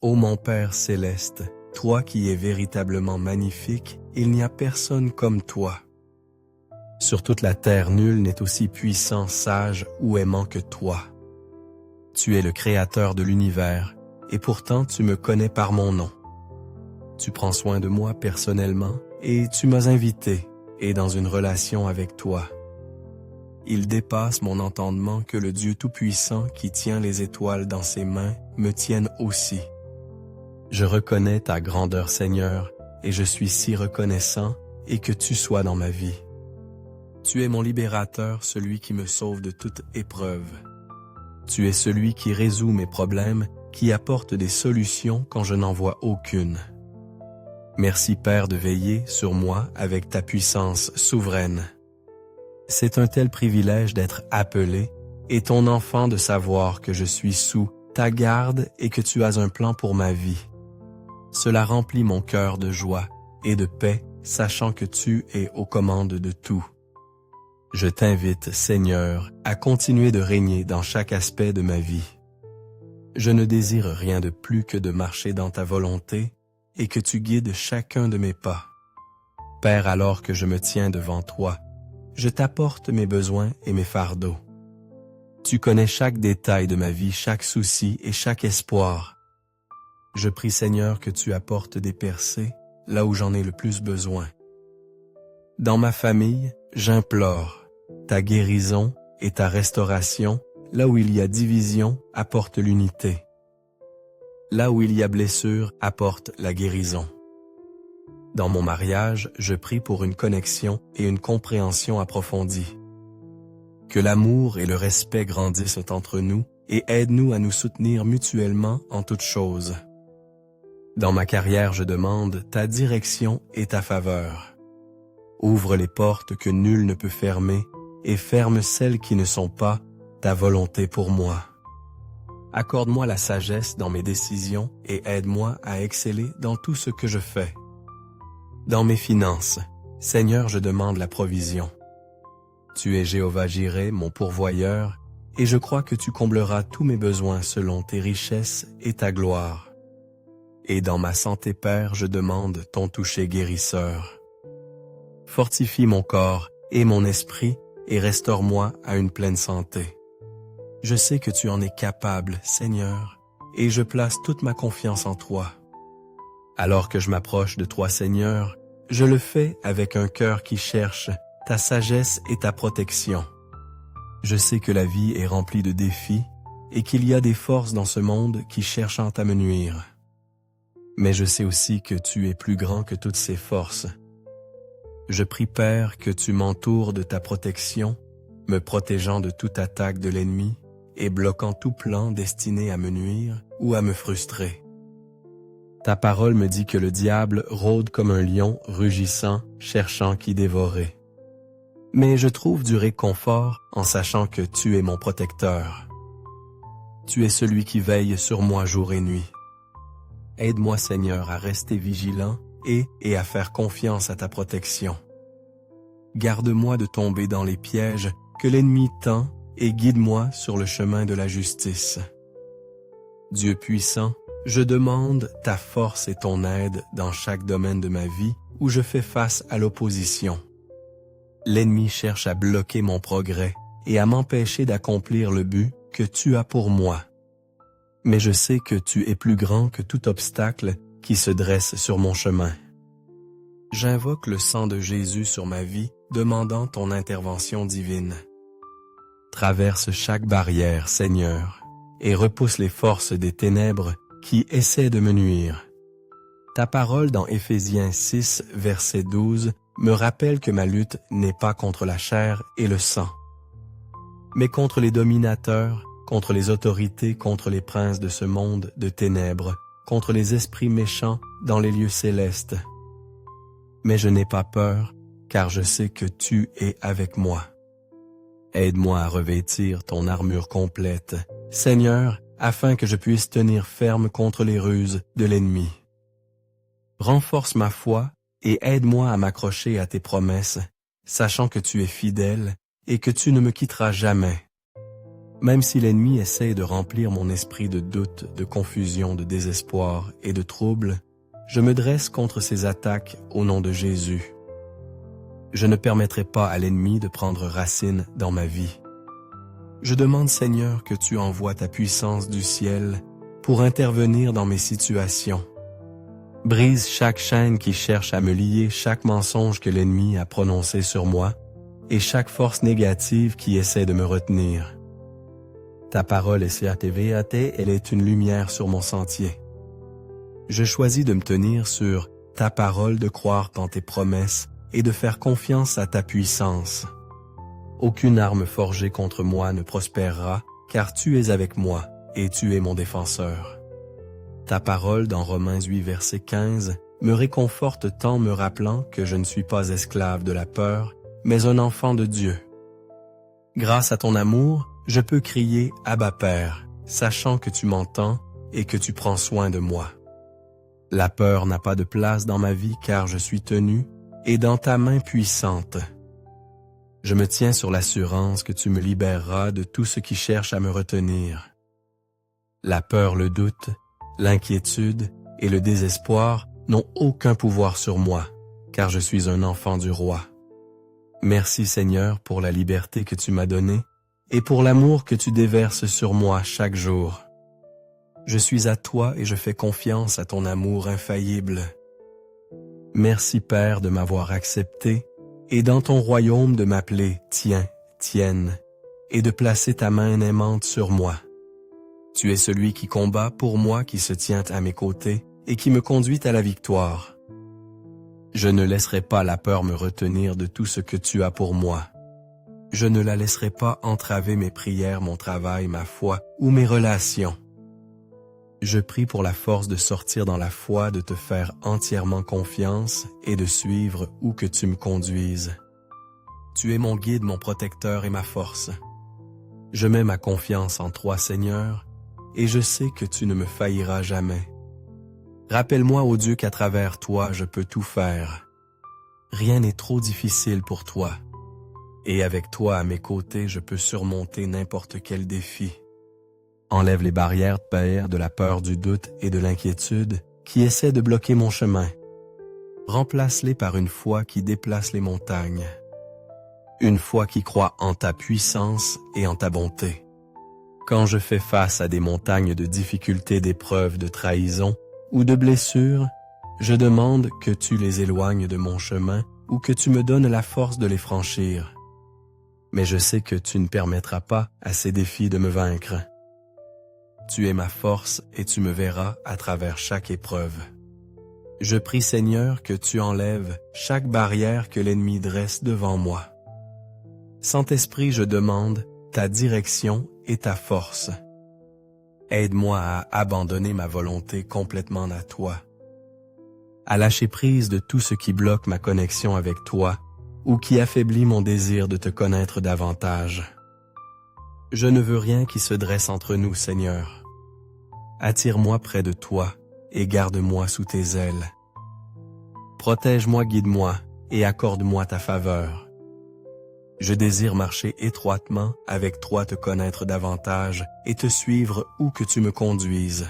Ô mon Père céleste, toi qui es véritablement magnifique, il n'y a personne comme toi. Sur toute la terre, nul n'est aussi puissant, sage ou aimant que toi. Tu es le créateur de l'univers, et pourtant tu me connais par mon nom. Tu prends soin de moi personnellement, et tu m'as invité, et dans une relation avec toi. Il dépasse mon entendement que le Dieu Tout-Puissant qui tient les étoiles dans ses mains me tienne aussi. Je reconnais ta grandeur, Seigneur, et je suis si reconnaissant et que tu sois dans ma vie. Tu es mon libérateur, celui qui me sauve de toute épreuve. Tu es celui qui résout mes problèmes, qui apporte des solutions quand je n'en vois aucune. Merci Père de veiller sur moi avec ta puissance souveraine. C'est un tel privilège d'être appelé et ton enfant de savoir que je suis sous ta garde et que tu as un plan pour ma vie. Cela remplit mon cœur de joie et de paix, sachant que tu es aux commandes de tout. Je t'invite, Seigneur, à continuer de régner dans chaque aspect de ma vie. Je ne désire rien de plus que de marcher dans ta volonté et que tu guides chacun de mes pas. Père, alors que je me tiens devant toi, je t'apporte mes besoins et mes fardeaux. Tu connais chaque détail de ma vie, chaque souci et chaque espoir. Je prie, Seigneur, que tu apportes des percées là où j'en ai le plus besoin. Dans ma famille, j'implore ta guérison et ta restauration. Là où il y a division, apporte l'unité. Là où il y a blessure, apporte la guérison. Dans mon mariage, je prie pour une connexion et une compréhension approfondie. Que l'amour et le respect grandissent entre nous et aide-nous à nous soutenir mutuellement en toutes choses. Dans ma carrière, je demande ta direction et ta faveur. Ouvre les portes que nul ne peut fermer et ferme celles qui ne sont pas ta volonté pour moi. Accorde-moi la sagesse dans mes décisions et aide-moi à exceller dans tout ce que je fais. Dans mes finances, Seigneur, je demande la provision. Tu es Jéhovah Jireh, mon pourvoyeur, et je crois que tu combleras tous mes besoins selon tes richesses et ta gloire. Et dans ma santé, Père, je demande ton toucher guérisseur. Fortifie mon corps et mon esprit et restaure-moi à une pleine santé. Je sais que tu en es capable, Seigneur, et je place toute ma confiance en toi. Alors que je m'approche de toi, Seigneur, je le fais avec un cœur qui cherche ta sagesse et ta protection. Je sais que la vie est remplie de défis et qu'il y a des forces dans ce monde qui cherchent à me nuire. Mais je sais aussi que tu es plus grand que toutes ces forces. Je prie, Père, que tu m'entoures de ta protection, me protégeant de toute attaque de l'ennemi et bloquant tout plan destiné à me nuire ou à me frustrer. Ta parole me dit que le diable rôde comme un lion rugissant, cherchant qui dévorer. Mais je trouve du réconfort en sachant que tu es mon protecteur. Tu es celui qui veille sur moi jour et nuit. Aide-moi, Seigneur, à rester vigilant et à faire confiance à ta protection. Garde-moi de tomber dans les pièges que l'ennemi tend et guide-moi sur le chemin de la justice. Dieu puissant, je demande ta force et ton aide dans chaque domaine de ma vie où je fais face à l'opposition. L'ennemi cherche à bloquer mon progrès et à m'empêcher d'accomplir le but que tu as pour moi. Mais je sais que tu es plus grand que tout obstacle qui se dresse sur mon chemin. J'invoque le sang de Jésus sur ma vie, demandant ton intervention divine. Traverse chaque barrière, Seigneur, et repousse les forces des ténèbres qui essaient de me nuire. Ta parole dans Éphésiens 6, verset 12, me rappelle que ma lutte n'est pas contre la chair et le sang, mais contre les dominateurs, contre les autorités, contre les princes de ce monde de ténèbres, contre les esprits méchants dans les lieux célestes. Mais je n'ai pas peur, car je sais que tu es avec moi. Aide-moi à revêtir ton armure complète, Seigneur, afin que je puisse tenir ferme contre les ruses de l'ennemi. Renforce ma foi et aide-moi à m'accrocher à tes promesses, sachant que tu es fidèle et que tu ne me quitteras jamais. Même si l'ennemi essaie de remplir mon esprit de doute, de confusion, de désespoir et de trouble, je me dresse contre ces attaques au nom de Jésus. Je ne permettrai pas à l'ennemi de prendre racine dans ma vie. Je demande, Seigneur, que tu envoies ta puissance du ciel pour intervenir dans mes situations. Brise chaque chaîne qui cherche à me lier, chaque mensonge que l'ennemi a prononcé sur moi et chaque force négative qui essaie de me retenir. Ta parole est CATVAT, elle est une lumière sur mon sentier. Je choisis de me tenir sur ta parole, de croire en tes promesses et de faire confiance à ta puissance. Aucune arme forgée contre moi ne prospérera, car tu es avec moi et tu es mon défenseur. Ta parole dans Romains 8, verset 15, me réconforte tant me rappelant que je ne suis pas esclave de la peur, mais un enfant de Dieu. Grâce à ton amour, je peux crier « Abba Père », sachant que tu m'entends et que tu prends soin de moi. La peur n'a pas de place dans ma vie car je suis tenu et dans ta main puissante. Je me tiens sur l'assurance que tu me libéreras de tout ce qui cherche à me retenir. La peur, le doute, l'inquiétude et le désespoir n'ont aucun pouvoir sur moi, car je suis un enfant du roi. Merci Seigneur pour la liberté que tu m'as donnée et pour l'amour que tu déverses sur moi chaque jour. Je suis à toi et je fais confiance à ton amour infaillible. Merci Père de m'avoir accepté et dans ton royaume de m'appeler Tien, Tienne et de placer ta main aimante sur moi. Tu es celui qui combat pour moi, qui se tient à mes côtés et qui me conduit à la victoire. Je ne laisserai pas la peur me retenir de tout ce que tu as pour moi. Je ne la laisserai pas entraver mes prières, mon travail, ma foi ou mes relations. Je prie pour la force de sortir dans la foi, de te faire entièrement confiance et de suivre où que tu me conduises. Tu es mon guide, mon protecteur et ma force. Je mets ma confiance en toi, Seigneur, et je sais que tu ne me failliras jamais. Rappelle-moi, ô Dieu, qu'à travers toi, je peux tout faire. Rien n'est trop difficile pour toi. Et avec toi à mes côtés, je peux surmonter n'importe quel défi. Enlève les barrières, Père, de la peur, du doute et de l'inquiétude qui essaient de bloquer mon chemin. Remplace-les par une foi qui déplace les montagnes. Une foi qui croit en ta puissance et en ta bonté. Quand je fais face à des montagnes de difficultés, d'épreuves, de trahison ou de blessures, je demande que tu les éloignes de mon chemin ou que tu me donnes la force de les franchir. Mais je sais que tu ne permettras pas à ces défis de me vaincre. Tu es ma force et tu me verras à travers chaque épreuve. Je prie Seigneur que tu enlèves chaque barrière que l'ennemi dresse devant moi. Saint-Esprit, je demande ta direction et ta force. Aide-moi à abandonner ma volonté complètement à toi, à lâcher prise de tout ce qui bloque ma connexion avec toi ou qui affaiblit mon désir de te connaître davantage. Je ne veux rien qui se dresse entre nous, Seigneur. Attire-moi près de toi et garde-moi sous tes ailes. Protège-moi, guide-moi et accorde-moi ta faveur. Je désire marcher étroitement avec toi, te connaître davantage et te suivre où que tu me conduises.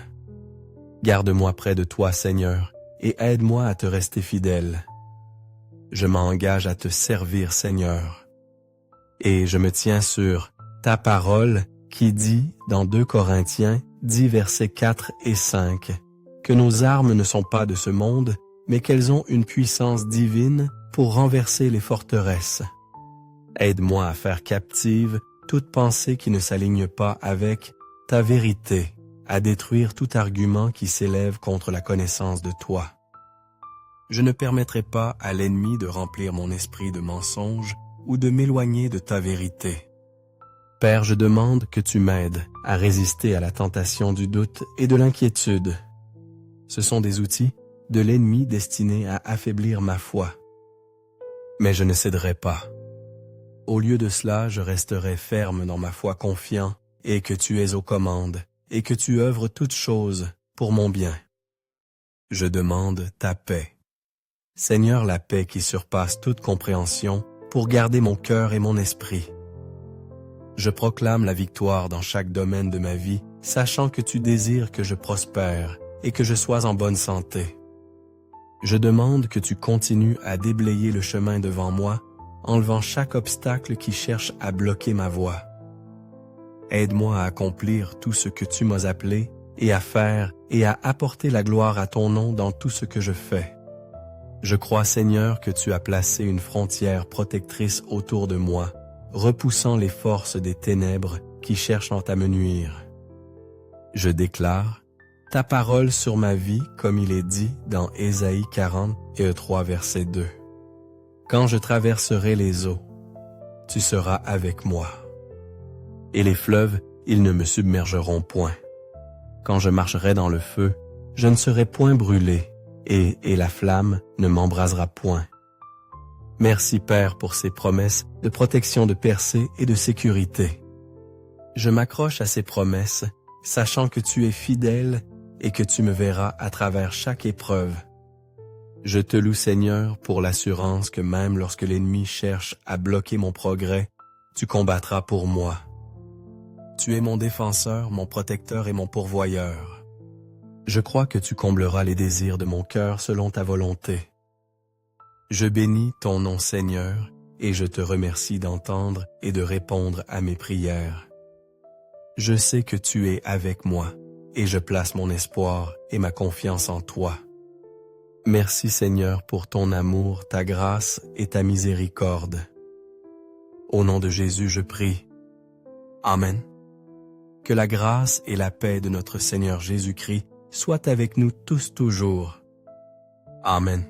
Garde-moi près de toi, Seigneur, et aide-moi à te rester fidèle. Je m'engage à te servir, Seigneur. Et je me tiens sur ta parole qui dit dans 2 Corinthiens 10 versets 4 et 5 que nos armes ne sont pas de ce monde, mais qu'elles ont une puissance divine pour renverser les forteresses. Aide-moi à faire captive toute pensée qui ne s'aligne pas avec ta vérité, à détruire tout argument qui s'élève contre la connaissance de toi. Je ne permettrai pas à l'ennemi de remplir mon esprit de mensonges ou de m'éloigner de ta vérité. Père, je demande que tu m'aides à résister à la tentation du doute et de l'inquiétude. Ce sont des outils de l'ennemi destinés à affaiblir ma foi. Mais je ne céderai pas. Au lieu de cela, je resterai ferme dans ma foi, confiant et que tu es aux commandes et que tu œuvres toutes choses pour mon bien. Je demande ta paix. Seigneur, la paix qui surpasse toute compréhension pour garder mon cœur et mon esprit. Je proclame la victoire dans chaque domaine de ma vie, sachant que tu désires que je prospère et que je sois en bonne santé. Je demande que tu continues à déblayer le chemin devant moi, enlevant chaque obstacle qui cherche à bloquer ma voie. Aide-moi à accomplir tout ce que tu m'as appelé et à faire et à apporter la gloire à ton nom dans tout ce que je fais. Je crois, Seigneur, que tu as placé une frontière protectrice autour de moi, repoussant les forces des ténèbres qui cherchent à me nuire. Je déclare ta parole sur ma vie comme il est dit dans Ésaïe 40:3 verset 2. Quand je traverserai les eaux, tu seras avec moi. Et les fleuves, ils ne me submergeront point. Quand je marcherai dans le feu, je ne serai point brûlé, et la flamme ne m'embrasera point. Merci Père pour ces promesses de protection de percée et de sécurité. Je m'accroche à ces promesses, sachant que tu es fidèle et que tu me verras à travers chaque épreuve. Je te loue Seigneur pour l'assurance que même lorsque l'ennemi cherche à bloquer mon progrès, tu combattras pour moi. Tu es mon défenseur, mon protecteur et mon pourvoyeur. Je crois que tu combleras les désirs de mon cœur selon ta volonté. Je bénis ton nom Seigneur et je te remercie d'entendre et de répondre à mes prières. Je sais que tu es avec moi et je place mon espoir et ma confiance en toi. Merci Seigneur pour ton amour, ta grâce et ta miséricorde. Au nom de Jésus, je prie. Amen. Que la grâce et la paix de notre Seigneur Jésus-Christ soient avec nous tous toujours. Amen.